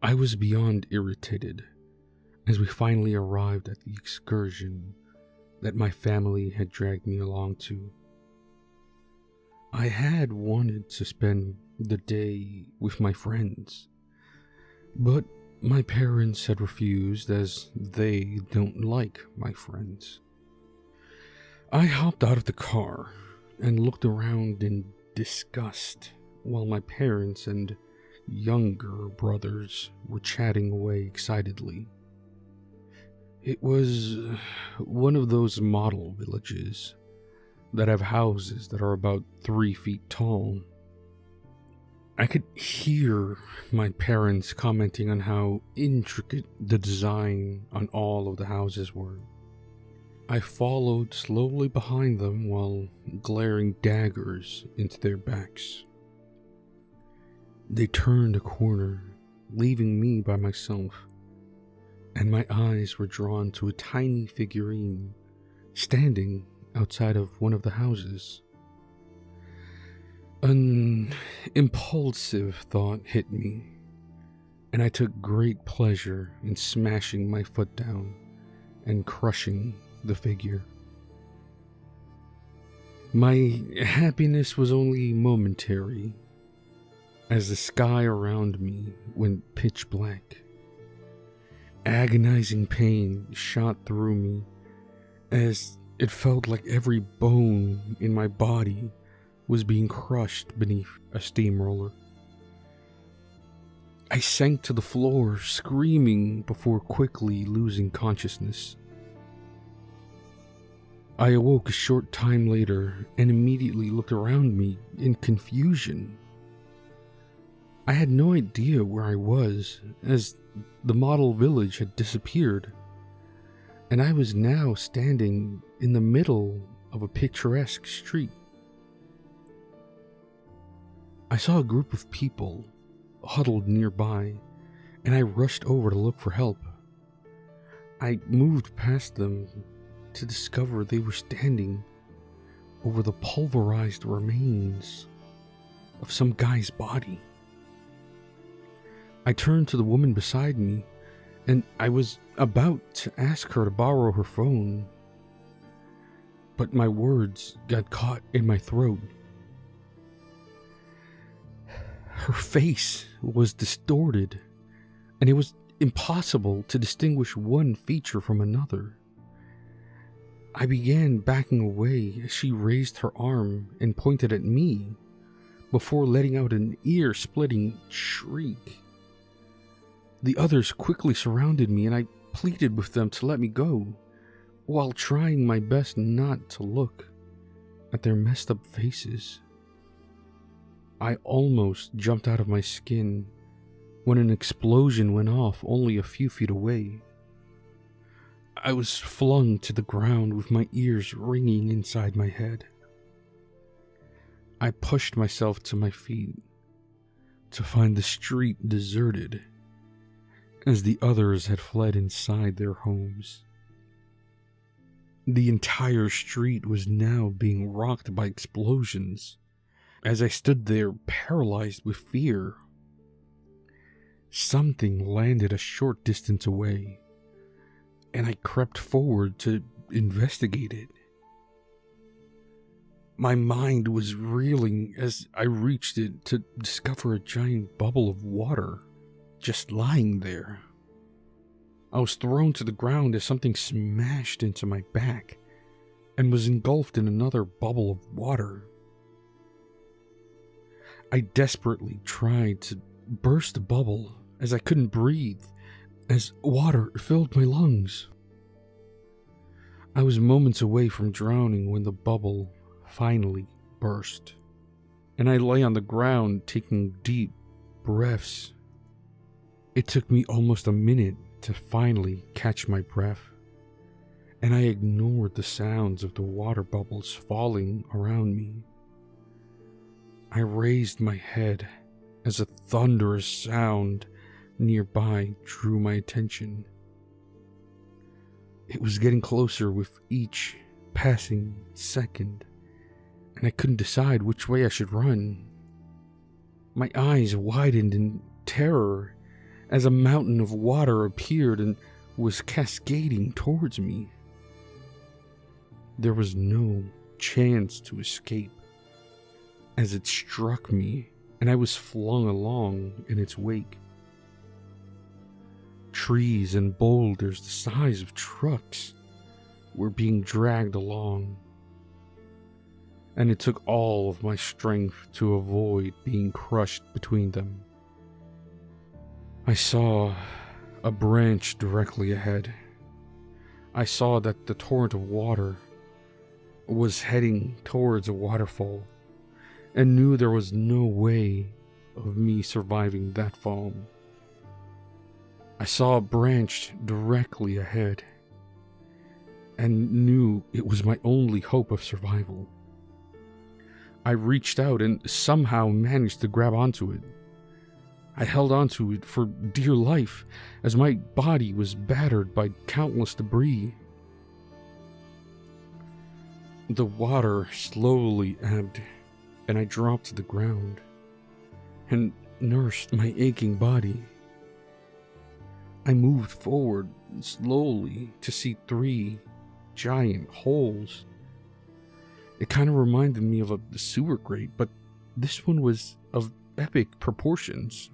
I was beyond irritated as we finally arrived at the excursion that my family had dragged me along to. I had wanted to spend the day with my friends, but my parents had refused as they don't like my friends. I hopped out of the car and looked around in disgust while my parents and younger brothers were chatting away excitedly. It was one of those model villages that have houses that are about 3 feet tall. I could hear my parents commenting on how intricate the design on all of the houses were. I followed slowly behind them while glaring daggers into their backs. They turned a corner, leaving me by myself, and my eyes were drawn to a tiny figurine standing outside of one of the houses. An impulsive thought hit me, and I took great pleasure in smashing my foot down and crushing the figure. My happiness was only momentary, as the sky around me went pitch black. Agonizing pain shot through me as it felt like every bone in my body was being crushed beneath a steamroller. I sank to the floor, screaming before quickly losing consciousness. I awoke a short time later and immediately looked around me in confusion. I had no idea where I was, as the model village had disappeared, and I was now standing in the middle of a picturesque street. I saw a group of people huddled nearby, and I rushed over to look for help. I moved past them to discover they were standing over the pulverized remains of some guy's body. I turned to the woman beside me, and I was about to ask her to borrow her phone, but my words got caught in my throat. Her face was distorted, and it was impossible to distinguish one feature from another. I began backing away as she raised her arm and pointed at me, before letting out an ear-splitting shriek. The others quickly surrounded me, and I pleaded with them to let me go, while trying my best not to look at their messed up faces. I almost jumped out of my skin when an explosion went off only a few feet away. I was flung to the ground with my ears ringing inside my head. I pushed myself to my feet to find the street deserted, as the others had fled inside their homes. The entire street was now being rocked by explosions, as I stood there paralyzed with fear. Something landed a short distance away, and I crept forward to investigate it. My mind was reeling as I reached it to discover a giant bubble of water just lying there. I was thrown to the ground as something smashed into my back and was engulfed in another bubble of water. I desperately tried to burst the bubble as I couldn't breathe, as water filled my lungs. I was moments away from drowning when the bubble finally burst, and I lay on the ground taking deep breaths. It took me almost a minute to finally catch my breath, and I ignored the sounds of the water bubbles falling around me. I raised my head as a thunderous sound nearby drew my attention. It was getting closer with each passing second, and I couldn't decide which way I should run. My eyes widened in terror as a mountain of water appeared and was cascading towards me. There was no chance to escape, as it struck me and I was flung along in its wake. Trees and boulders the size of trucks were being dragged along, and it took all of my strength to avoid being crushed between them. I saw a branch directly ahead. I saw that the torrent of water was heading towards a waterfall, and knew there was no way of me surviving that fall. I saw a branch directly ahead, and knew it was my only hope of survival. I reached out and somehow managed to grab onto it. I held onto it for dear life, as my body was battered by countless debris. The water slowly ebbed, and I dropped to the ground, and nursed my aching body. I moved forward slowly to see 3 giant holes. It kind of reminded me of a sewer grate, but this one was of epic proportions.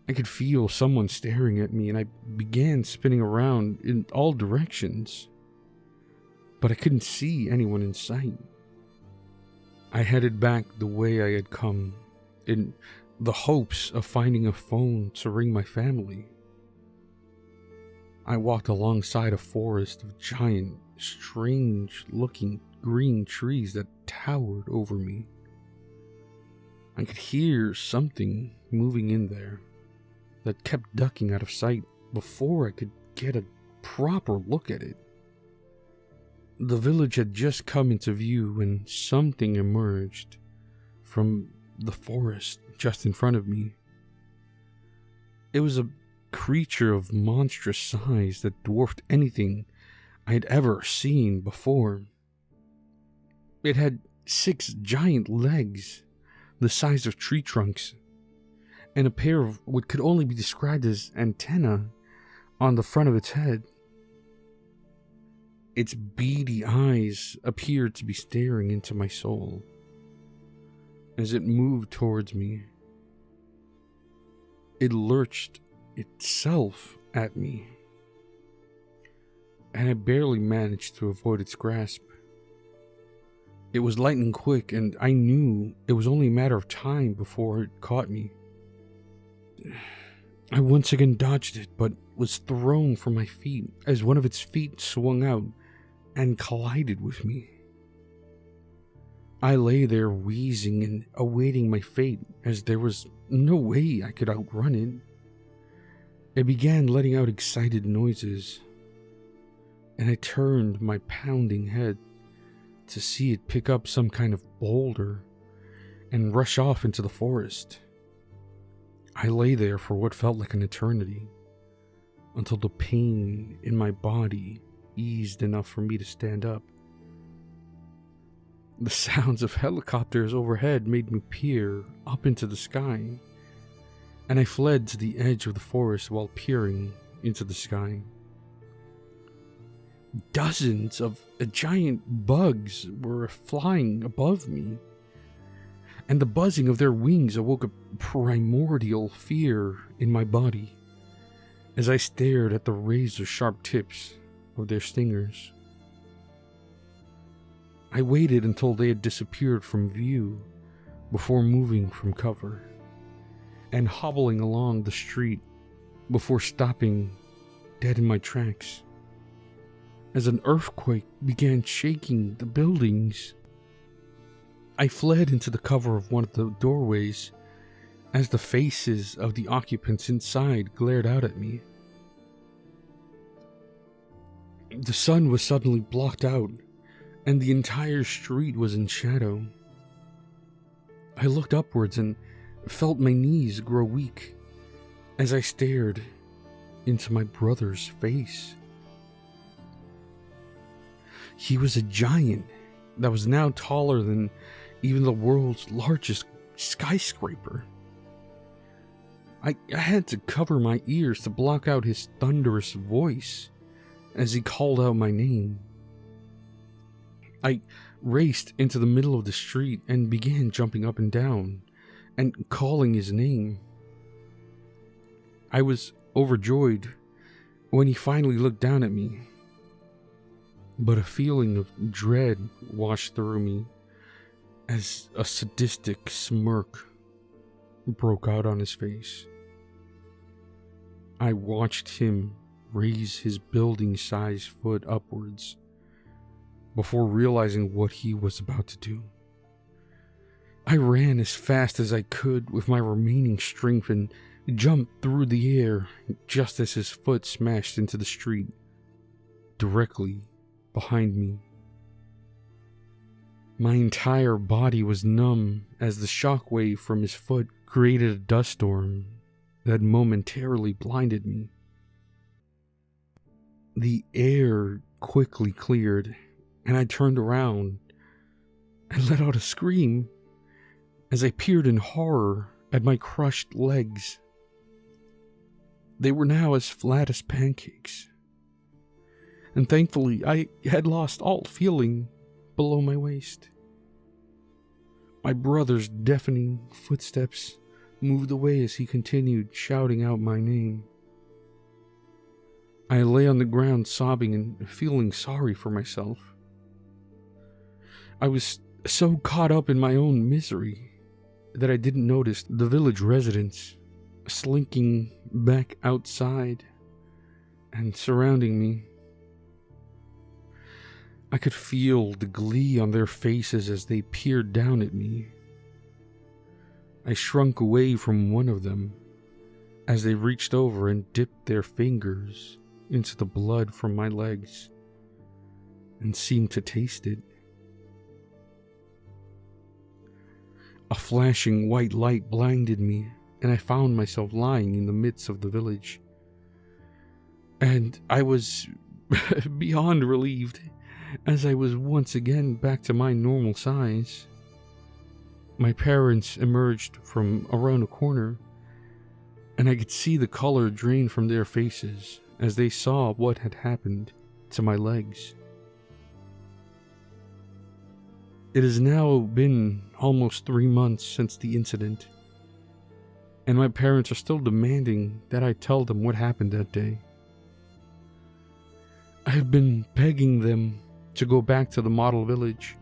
I could feel someone staring at me, and I began spinning around in all directions, but I couldn't see anyone in sight. I headed back the way I had come, in the hopes of finding a phone to ring my family. I walked alongside a forest of giant, strange-looking green trees that towered over me. I could hear something moving in there that kept ducking out of sight before I could get a proper look at it. The village had just come into view when something emerged from the forest just in front of me. It was a creature of monstrous size that dwarfed anything I had ever seen before. It had 6 giant legs, the size of tree trunks, and a pair of what could only be described as antennae on the front of its head. Its beady eyes appeared to be staring into my soul as it moved towards me. It lurched itself at me, and I barely managed to avoid its grasp. It was lightning quick, and I knew it was only a matter of time before it caught me. I once again dodged it, but was thrown from my feet as one of its feet swung out and collided with me. I lay there wheezing and awaiting my fate, as there was no way I could outrun it. It began letting out excited noises, and I turned my pounding head to see it pick up some kind of boulder and rush off into the forest. I lay there for what felt like an eternity, until the pain in my body eased enough for me to stand up. The sounds of helicopters overhead made me peer up into the sky, and I fled to the edge of the forest while peering into the sky. Dozens of giant bugs were flying above me, and the buzzing of their wings awoke a primordial fear in my body as I stared at the razor-sharp tips of their stingers. I waited until they had disappeared from view before moving from cover and hobbling along the street before stopping dead in my tracks as an earthquake began shaking the buildings. I fled into the cover of one of the doorways as the faces of the occupants inside glared out at me. The sun was suddenly blocked out, and the entire street was in shadow. I looked upwards and felt my knees grow weak as I stared into my brother's face. He was a giant that was now taller than even the world's largest skyscraper. I had to cover my ears to block out his thunderous voice as he called out my name. I raced into the middle of the street and began jumping up and down and calling his name. I was overjoyed when he finally looked down at me, but a feeling of dread washed through me as a sadistic smirk broke out on his face. I watched him raise his building-sized foot upwards before realizing what he was about to do. I ran as fast as I could with my remaining strength and jumped through the air just as his foot smashed into the street directly behind me. My entire body was numb as the shockwave from his foot created a dust storm that momentarily blinded me. The air quickly cleared, and I turned around and let out a scream as I peered in horror at my crushed legs. They were now as flat as pancakes, and thankfully I had lost all feeling below my waist. My brother's deafening footsteps moved away as he continued shouting out my name. I lay on the ground sobbing and feeling sorry for myself. I was so caught up in my own misery that I didn't notice the village residents slinking back outside and surrounding me. I could feel the glee on their faces as they peered down at me. I shrunk away from one of them as they reached over and dipped their fingers into the blood from my legs and seemed to taste it. A flashing white light blinded me, and I found myself lying in the midst of the village. And I was beyond relieved, as I was once again back to my normal size. My parents emerged from around a corner, and I could see the color drain from their faces as they saw what had happened to my legs. It has now been almost 3 months since the incident, and my parents are still demanding that I tell them what happened that day. I have been begging them to go back to the model village,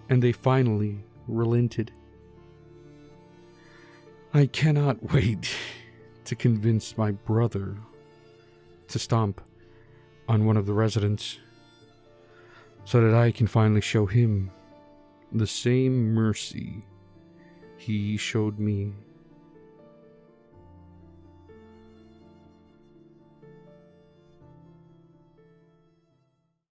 and they finally relented. I cannot wait to convince my brother to stomp on one of the residents so that I can finally show him the same mercy he showed me.